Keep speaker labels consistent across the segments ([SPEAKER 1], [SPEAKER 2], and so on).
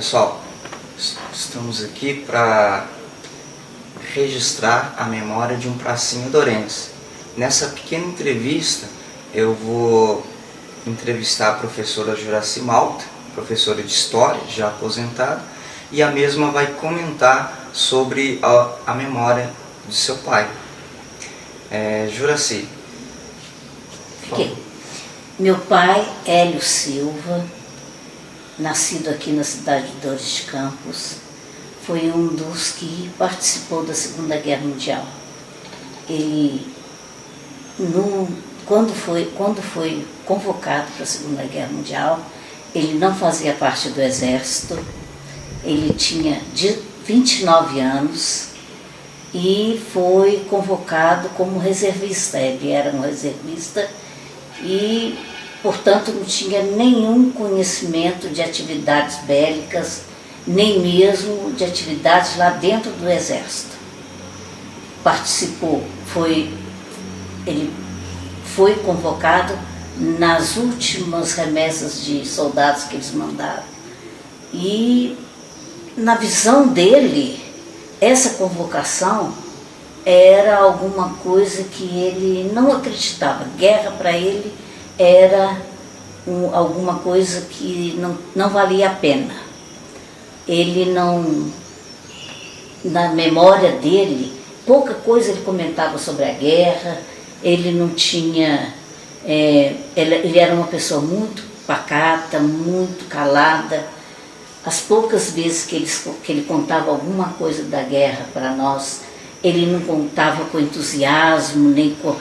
[SPEAKER 1] Pessoal, estamos aqui para registrar a memória de um pracinho dourense. Nessa pequena entrevista eu vou entrevistar a professora Juraci Malta, professora de História, já aposentada, e a mesma vai comentar sobre a memória de seu pai. Juraci.
[SPEAKER 2] Okay. Meu pai, Hélio Silva, nascido aqui na cidade de Dores de Campos, foi um dos que participou da Segunda Guerra Mundial. Ele, quando foi convocado para a Segunda Guerra Mundial, ele não fazia parte do Exército, ele tinha 29 anos e foi convocado como reservista. Ele era um reservista e, portanto, não tinha nenhum conhecimento de atividades bélicas, nem mesmo de atividades lá dentro do Exército. Participou, ele foi convocado nas últimas remessas de soldados que eles mandaram. E, na visão dele, essa convocação era alguma coisa que ele não acreditava. Guerra para ele era alguma coisa que não valia a pena. Ele não, na memória dele, pouca coisa ele comentava sobre a guerra, ele não tinha, ele era uma pessoa muito pacata, muito calada. As poucas vezes que ele contava alguma coisa da guerra para nós, ele não contava com entusiasmo, nem com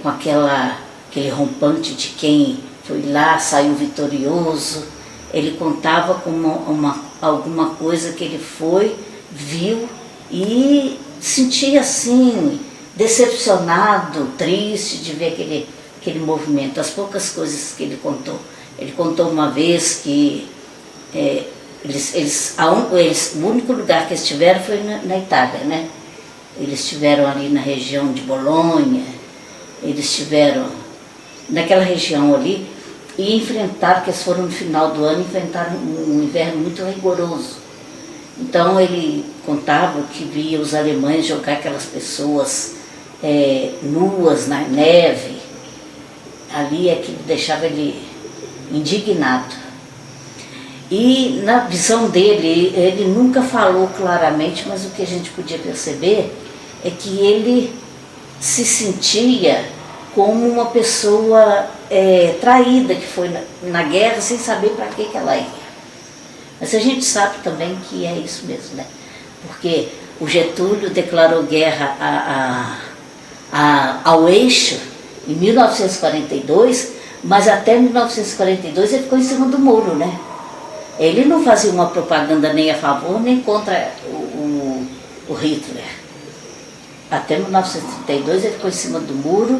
[SPEAKER 2] aquele rompante de quem foi lá, saiu vitorioso. Ele contava com alguma coisa que ele viu e sentia assim, decepcionado, triste de ver aquele movimento. As poucas coisas que ele contou. Ele contou uma vez que o único lugar que eles estiveram foi na Itália, né? Eles estiveram ali na região de Bolonha, eles estiveram naquela região ali e enfrentaram, que eles foram no final do ano, enfrentaram um inverno muito rigoroso. Então ele contava que via os alemães jogar aquelas pessoas nuas na neve. Ali é que deixava ele indignado. E na visão dele, ele nunca falou claramente, mas o que a gente podia perceber é que ele se sentia como uma pessoa traída, que foi na guerra sem saber para que ela ia. Mas a gente sabe também que é isso mesmo, né? Porque o Getúlio declarou guerra ao Eixo em 1942, mas até 1942 ele ficou em cima do muro, né? Ele não fazia uma propaganda nem a favor nem contra o Hitler. Até 1932 ele ficou em cima do muro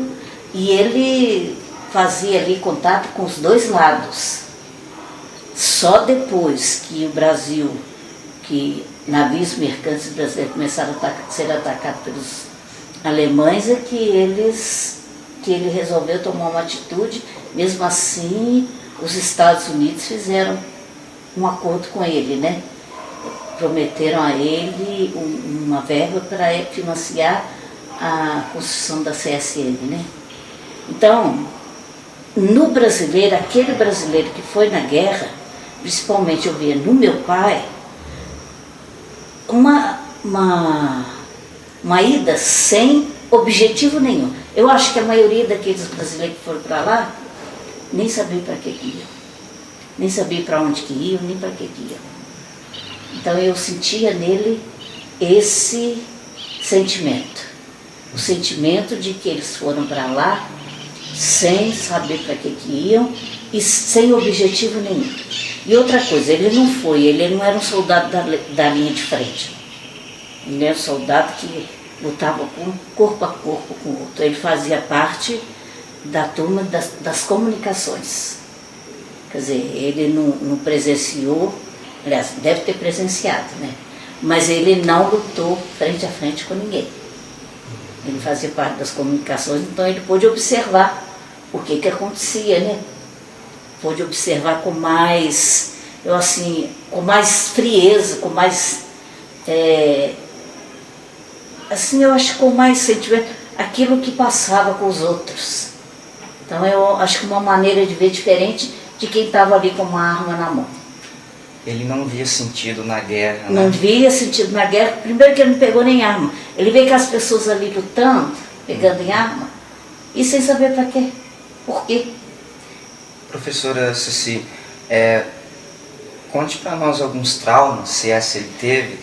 [SPEAKER 2] e ele fazia ali contato com os dois lados. Só depois que o Brasil, que navios mercantes brasileiros começaram a ser atacados pelos alemães, é que ele resolveu tomar uma atitude. Mesmo assim, os Estados Unidos fizeram um acordo com ele, né? Prometeram a ele uma verba para financiar a construção da CSN, né? Então, no brasileiro, aquele brasileiro que foi na guerra, principalmente eu via no meu pai, uma ida sem objetivo nenhum. Eu acho que a maioria daqueles brasileiros que foram para lá nem sabia para que iam. Nem sabia para onde que iam, nem para que iam. Então eu sentia nele esse sentimento. O sentimento de que eles foram para lá sem saber para que iam e sem objetivo nenhum. E outra coisa, ele não era um soldado da linha de frente. Ele era um soldado que lutava corpo a corpo com o outro. Ele fazia parte da turma das comunicações. Quer dizer, ele não presenciou, aliás, deve ter presenciado, né? Mas ele não lutou frente a frente com ninguém. Ele fazia parte das comunicações, então ele pôde observar o que acontecia, né? Pôde observar com mais eu assim, com mais frieza, com mais, assim, eu acho com mais sentimento, aquilo que passava com os outros. Então eu acho que uma maneira de ver diferente de quem estava ali com uma arma na mão.
[SPEAKER 1] Ele não via sentido na guerra,
[SPEAKER 2] Não
[SPEAKER 1] né?
[SPEAKER 2] via sentido na guerra, primeiro que ele não pegou nem arma. Ele vê que as pessoas ali lutando, pegando em arma, e sem saber para quê, por quê.
[SPEAKER 1] Professora Ceci, conte para nós alguns traumas, se essa ele teve.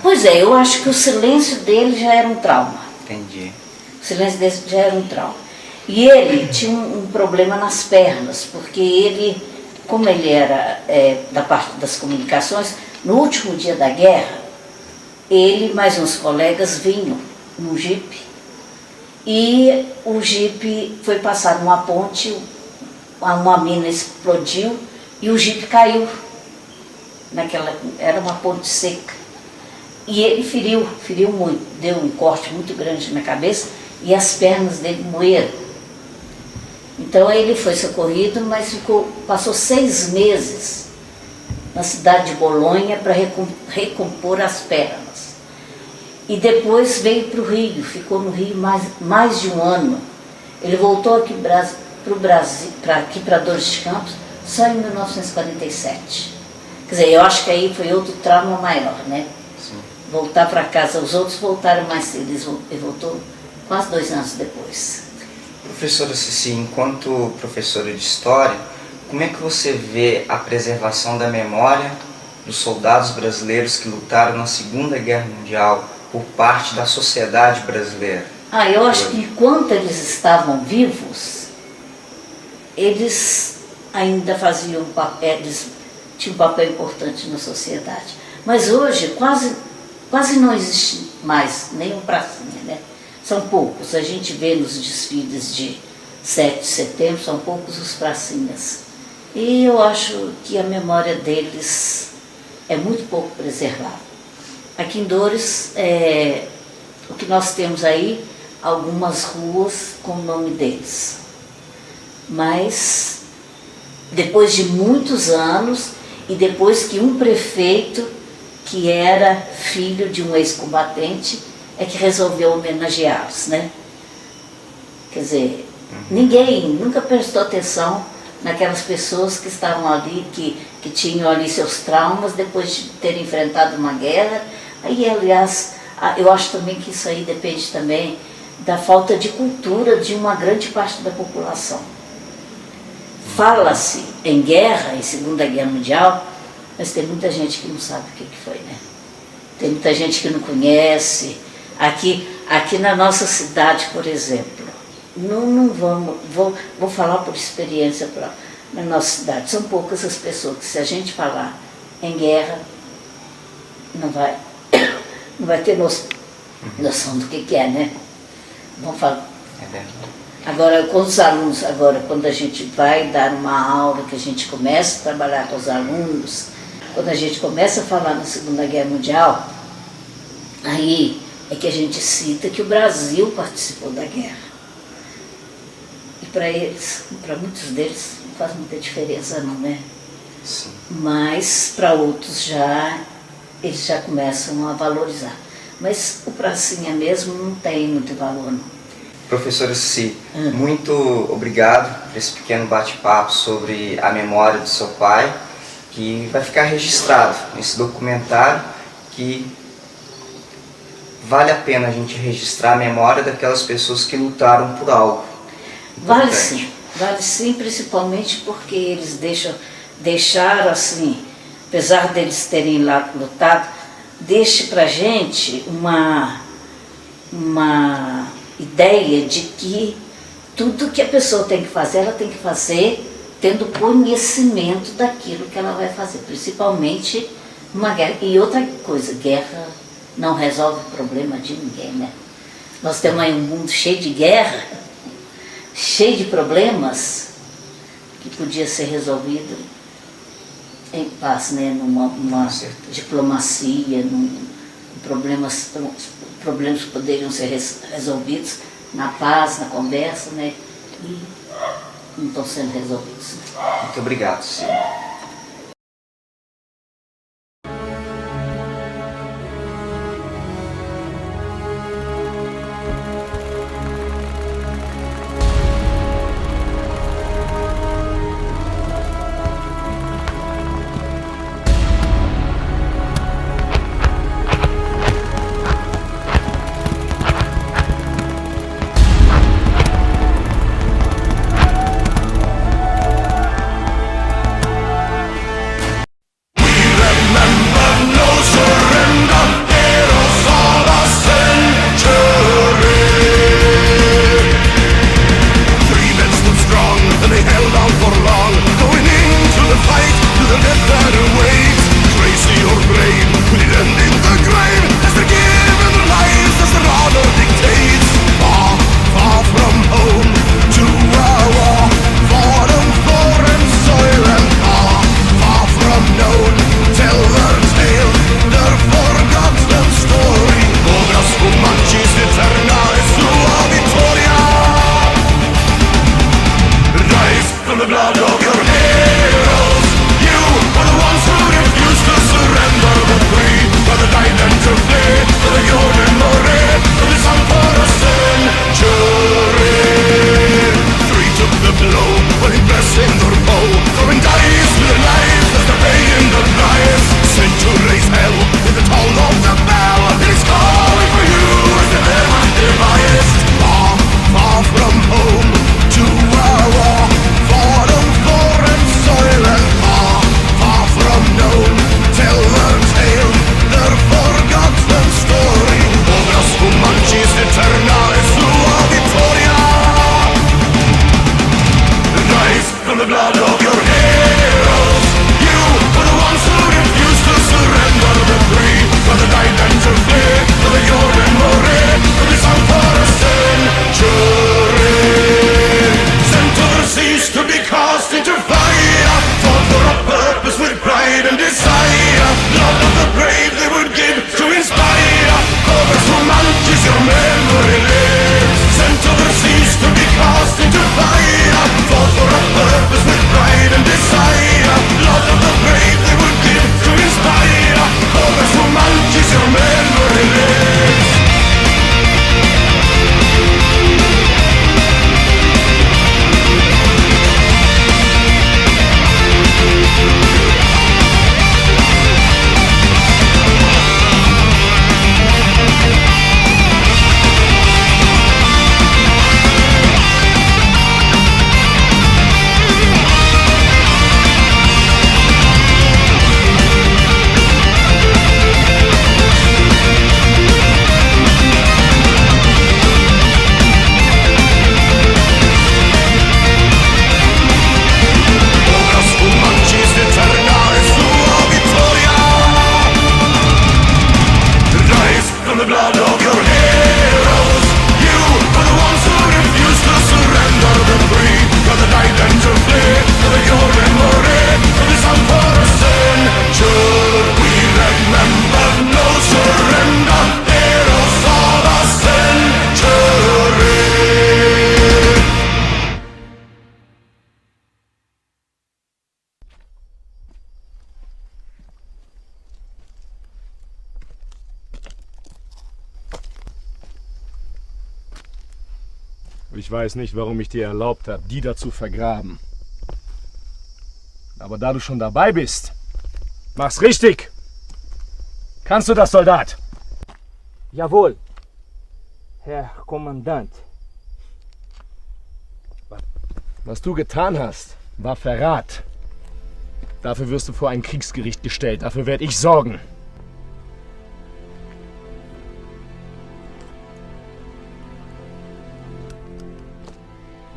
[SPEAKER 2] Pois é, eu acho que o silêncio dele já era um trauma.
[SPEAKER 1] Entendi.
[SPEAKER 2] O silêncio dele já era um trauma. E ele tinha um problema nas pernas, porque ele, como ele era da parte das comunicações, no último dia da guerra, ele e mais uns colegas vinham num jipe, e o jipe foi passar numa ponte, uma mina explodiu e o jipe caiu. Era uma ponte seca. E ele feriu muito, deu um corte muito grande na cabeça e as pernas dele moeram. Então ele foi socorrido, mas passou 6 meses na cidade de Bolonha para recompor as pernas. E depois veio para o Rio, ficou no Rio mais de um ano. Ele voltou aqui para o Brasil, aqui para Dores de Campos, só em 1947. Quer dizer, eu acho que aí foi outro trauma maior, né?
[SPEAKER 1] Sim.
[SPEAKER 2] Voltar para casa, os outros voltaram mais cedo, ele voltou quase 2 anos depois.
[SPEAKER 1] Professora Ceci, enquanto professora de História, como é que você vê a preservação da memória dos soldados brasileiros que lutaram na Segunda Guerra Mundial por parte da sociedade brasileira?
[SPEAKER 2] Eu acho que enquanto eles estavam vivos, eles ainda faziam eles tinham um papel importante na sociedade. Mas hoje quase não existe mais nenhum pracinha, né? São poucos. A gente vê nos desfiles de 7 de setembro, são poucos os pracinhas. E eu acho que a memória deles é muito pouco preservada. Aqui em Dores, o que nós temos aí, algumas ruas com o nome deles. Mas, depois de muitos anos, e depois que um prefeito, que era filho de um ex-combatente, é que resolveu homenageá-los, né? Quer dizer, ninguém nunca prestou atenção naquelas pessoas que estavam ali, que tinham ali seus traumas depois de terem enfrentado uma guerra. Aí, aliás, eu acho também que isso aí depende também da falta de cultura de uma grande parte da população. Fala-se em guerra, em Segunda Guerra Mundial, mas tem muita gente que não sabe o que foi, né? Tem muita gente que não conhece. Aqui na nossa cidade, por exemplo, vou falar por experiência própria, na nossa cidade, são poucas as pessoas que, se a gente falar em guerra, não vai ter noção do que é, né? Vamos falar.
[SPEAKER 1] É verdade.
[SPEAKER 2] Agora, com os alunos, quando a gente vai dar uma aula, que a gente começa a trabalhar com os alunos, quando a gente começa a falar na Segunda Guerra Mundial, aí é que a gente cita que o Brasil participou da guerra. E para eles, para muitos deles, não faz muita diferença não, né?
[SPEAKER 1] Sim.
[SPEAKER 2] Mas para outros eles já começam a valorizar. Mas o pracinha mesmo não tem muito valor não.
[SPEAKER 1] Professora Ceci, muito obrigado por esse pequeno bate-papo sobre a memória do seu pai, que vai ficar registrado nesse documentário, que vale a pena a gente registrar a memória daquelas pessoas que lutaram por algo.
[SPEAKER 2] Vale sim, principalmente porque eles deixaram assim, apesar deles terem lá lutado, deixa pra gente uma ideia de que tudo que a pessoa tem que fazer, ela tem que fazer tendo conhecimento daquilo que ela vai fazer, principalmente numa guerra. E outra coisa, guerra não resolve o problema de ninguém, né? Nós temos aí um mundo cheio de guerra, cheio de problemas, que podia ser resolvido em paz, né? Numa diplomacia, problemas poderiam ser resolvidos na paz, na conversa, né? E não estão sendo resolvidos.
[SPEAKER 1] Muito obrigado, Ceci.
[SPEAKER 3] Ich weiß nicht, warum ich dir erlaubt habe, die da zu vergraben. Aber da du schon dabei bist, mach's richtig. Kannst du das, Soldat?
[SPEAKER 4] Jawohl, Herr Kommandant.
[SPEAKER 3] Was du getan hast, war Verrat. Dafür wirst du vor ein Kriegsgericht gestellt. Dafür werde ich sorgen.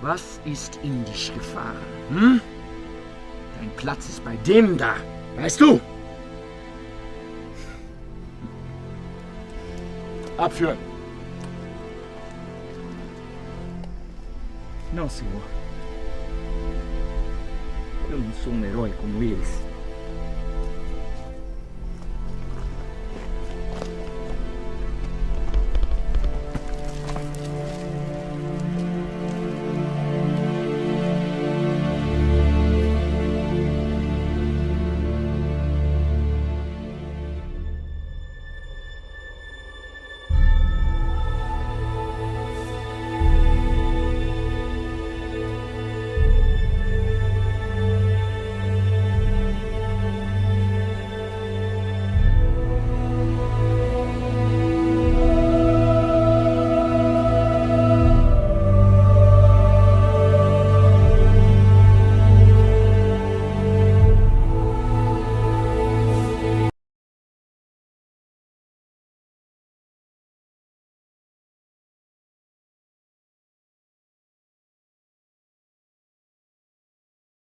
[SPEAKER 4] Was ist in dich gefahren? Hm? Dein Platz ist bei dem da, weißt du?
[SPEAKER 3] Abführen.
[SPEAKER 4] Não, senhor. Eu não sou um herói como eles.